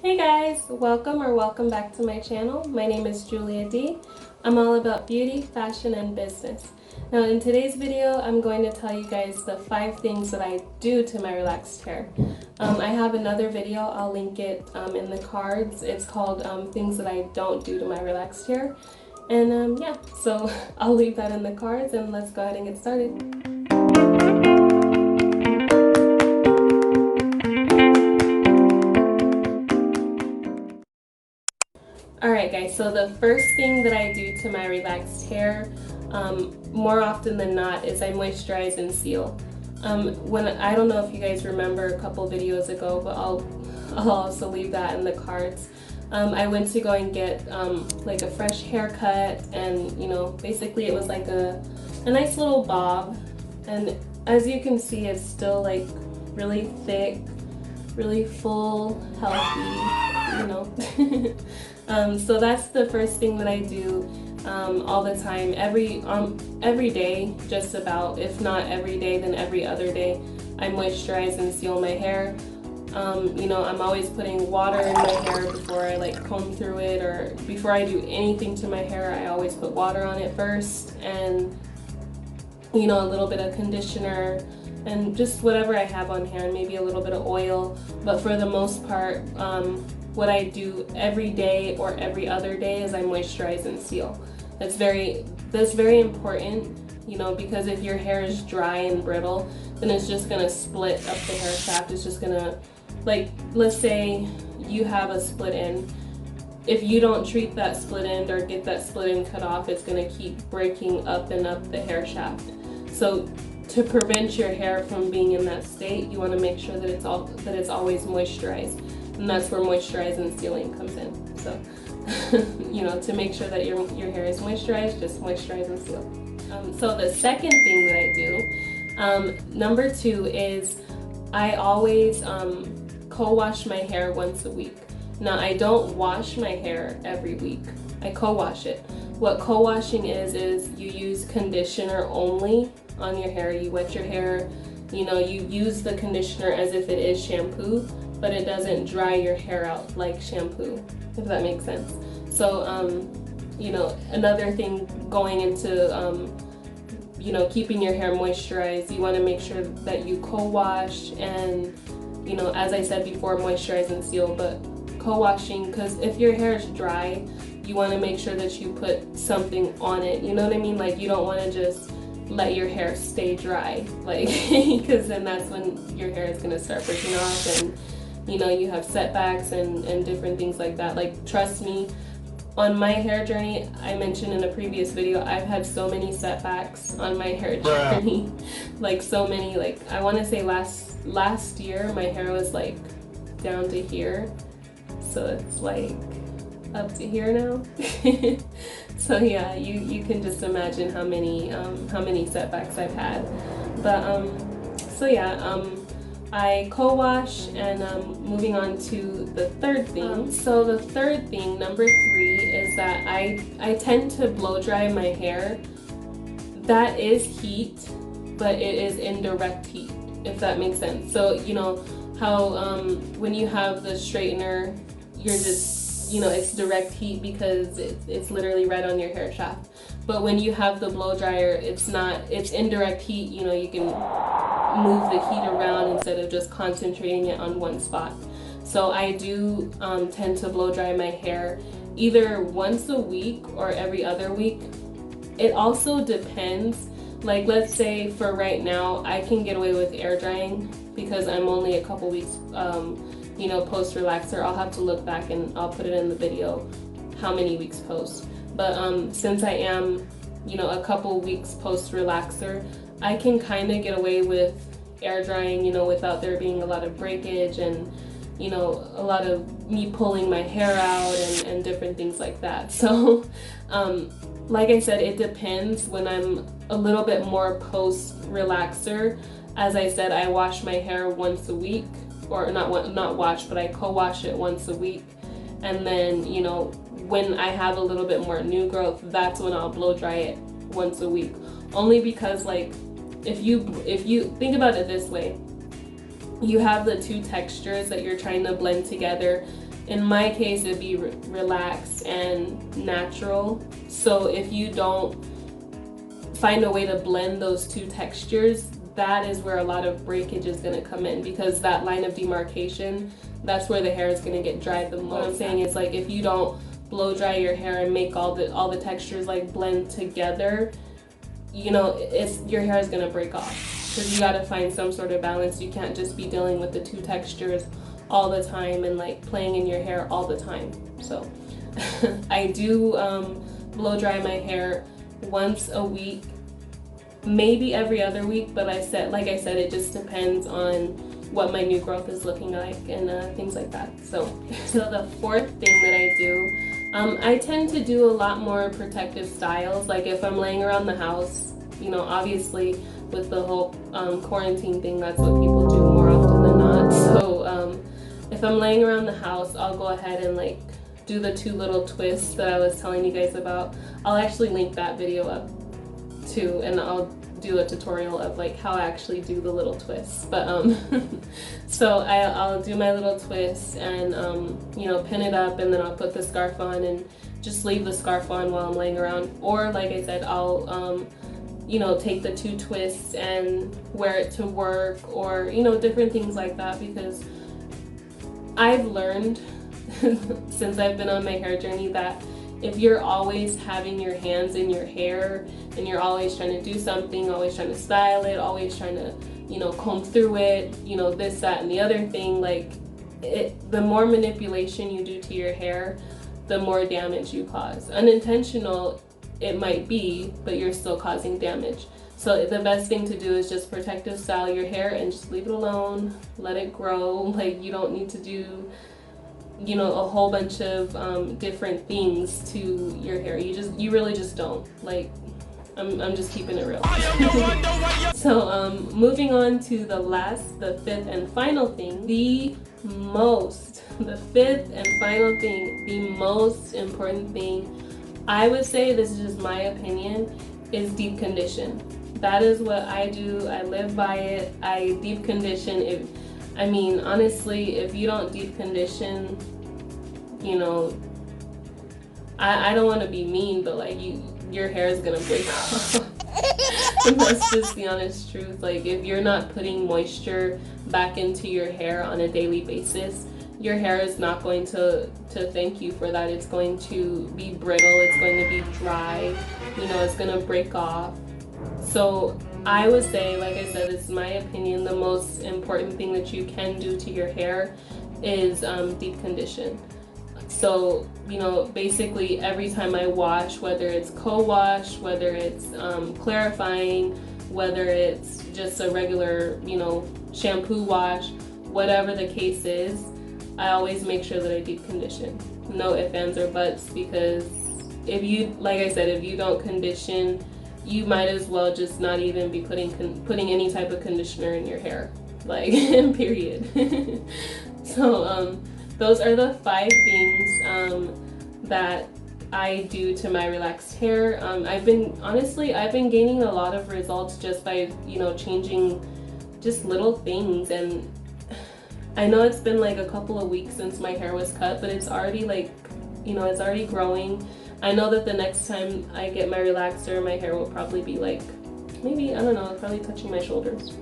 Hey guys, welcome back to my channel. My name is Julia D. I'm all about beauty, fashion, and business. Now in today's video, I'm going to tell you guys the 5 things that I do to my relaxed hair. I have another video, I'll link it in the cards. It's called Things That I Don't Do to My Relaxed Hair. And yeah, so I'll leave that in the cards and let's go ahead and get started. Alright guys, so the first thing that I do to my relaxed hair, more often than not, is I moisturize and seal. I don't know if you guys remember a couple videos ago, but I'll also leave that in the cards. I went to go and get like a fresh haircut, and basically it was like a nice little bob, and as you can see, it's still like really thick, really full, healthy, so that's the first thing that I do all the time, every day, just about. If not every day, then every other day, I moisturize and seal my hair. I'm always putting water in my hair before I like comb through it, or before I do anything to my hair. I always put water on it first, and a little bit of conditioner and just whatever I have on hand, maybe a little bit of oil. But for the most part, what I do every day or every other day is I moisturize and seal. That's very important, because if your hair is dry and brittle, then it's just gonna split up the hair shaft. It's just gonna, like, let's say you have a split end. If you don't treat that split end or get that split end cut off, it's gonna keep breaking up and up the hair shaft. So to prevent your hair from being in that state, you want to make sure that it's always moisturized, and that's where moisturize and sealing comes in. So to make sure that your hair is moisturized, just moisturize and seal. So the second thing that I do, number 2, is I always co-wash my hair once a week. Now I don't wash my hair every week. I co-wash it. What co-washing is you use conditioner only on your hair. You wet your hair, you use the conditioner as if it is shampoo, but it doesn't dry your hair out like shampoo, if that makes sense. So another thing going into keeping your hair moisturized, you want to make sure that you co-wash and as I said before, moisturize and seal. But co-washing, because if your hair is dry, you want to make sure that you put something on it, you know what I mean? Like, you don't want to just let your hair stay dry, like, because then that's when your hair is going to start breaking off, and you have setbacks and different things like that. Like, trust me, on my hair journey, I mentioned in a previous video, I've had so many setbacks on my hair journey. Like, so many. Like, I want to say last year my hair was like down to here, so it's like up to here now. So yeah, you can just imagine how many setbacks I've had. But so yeah, I co-wash, and moving on to the third thing. So the third thing, number 3, is that I tend to blow dry my hair. That is heat, but it is indirect heat, if that makes sense. So how when you have the straightener, you're just it's direct heat because it's literally right on your hair shaft. But when you have the blow dryer, it's indirect heat. You can move the heat around instead of just concentrating it on one spot. So I do tend to blow dry my hair either once a week or every other week. It also depends. Like, let's say for right now, I can get away with air drying because I'm only a couple weeks post relaxer. I'll have to look back and I'll put it in the video how many weeks post. But since I am a couple weeks post relaxer, I can kind of get away with air drying, without there being a lot of breakage and a lot of me pulling my hair out and different things like that. So like I said, it depends. When I'm a little bit more post relaxer, as I said, I wash my hair once a week, or not wash, but I co-wash it once a week. And then when I have a little bit more new growth, that's when I'll blow dry it once a week. Only because, like, if you think about it this way, you have the two textures that you're trying to blend together in my case, it'd be relaxed and natural. So if you don't find a way to blend those two textures, that is where a lot of breakage is going to come in, because that line of demarcation, that's where the hair is going to get dried the most. What I'm saying is, like, if you don't blow dry your hair and make all the textures like blend together, you know, your hair is going to break off, because you got to find some sort of balance. You can't just be dealing with the two textures all the time and like playing in your hair all the time. So I do blow dry my hair once a week, maybe every other week, but like I said, it just depends on what my new growth is looking like and things like that. So the fourth thing that I do, I tend to do a lot more protective styles. Like if I'm laying around the house, you know, obviously with the whole quarantine thing, that's what people do more often than not. So if I'm laying around the house, I'll go ahead and like do the two little twists that I was telling you guys about. I'll actually link that video up too, and I'll do a tutorial of like how I actually do the little twists. But so I'll do my little twist and you know, pin it up, and then I'll put the scarf on and just leave the scarf on while I'm laying around. Or like I said, I'll you know, take the two twists and wear it to work, or you know, different things like that, because I've learned since I've been on my hair journey that if you're always having your hands in your hair and you're always trying to do something, always trying to style it, always trying to, you know, comb through it, you know, this, that, and the other thing, like the more manipulation you do to your hair, the more damage you cause. Unintentional it might be, but you're still causing damage. So the best thing to do is just protective style your hair and just leave it alone, let it grow. Like you don't need to do, you know, a whole bunch of different things to your hair. You really just don't. Like I'm just keeping it real. So moving on to the fifth and final thing, the fifth and final thing, the most important thing, I would say, this is just my opinion, is deep condition. That is what I do. I live by it. I deep condition. I mean, honestly, if you don't deep condition, you know, I don't want to be mean, but like your hair is gonna break off. That's just the honest truth. Like if you're not putting moisture back into your hair on a daily basis, your hair is not going to thank you for that. It's going to be brittle, it's going to be dry, you know, it's gonna break off. So I would say, like I said, it's my opinion, the most important thing that you can do to your hair is deep condition. So, you know, basically every time I wash, whether it's co-wash, whether it's clarifying, whether it's just a regular, you know, shampoo wash, whatever the case is, I always make sure that I deep condition. No ifs, ands, or buts, because if you, like I said, if you don't condition, you might as well just not even be putting any type of conditioner in your hair, like period. So those are the 5 things that I do to my relaxed hair. I've been gaining a lot of results just by, you know, changing just little things. And I know it's been like a couple of weeks since my hair was cut, but it's already like, you know, it's already growing. I know that the next time I get my relaxer, my hair will probably be like, maybe, I don't know, probably touching my shoulders.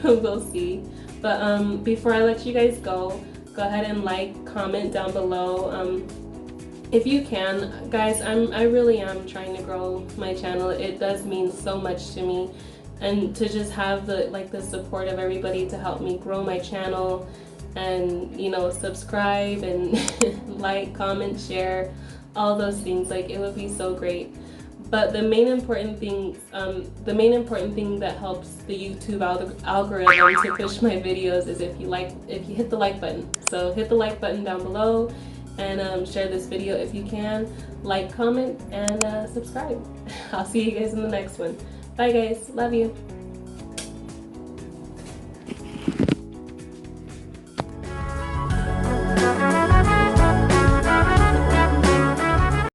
We'll see. But before I let you guys go ahead and like, comment down below. If you can, guys, I really am trying to grow my channel. It does mean so much to me, and to just have the support of everybody to help me grow my channel, and you know, subscribe and like, comment, share, all those things. Like, it would be so great. But the main important thing that helps the YouTube algorithm to push my videos is if you hit the like button. So hit the like button down below, and share this video if you can. Like, comment, and subscribe. I'll see you guys in the next one. Bye guys, love you.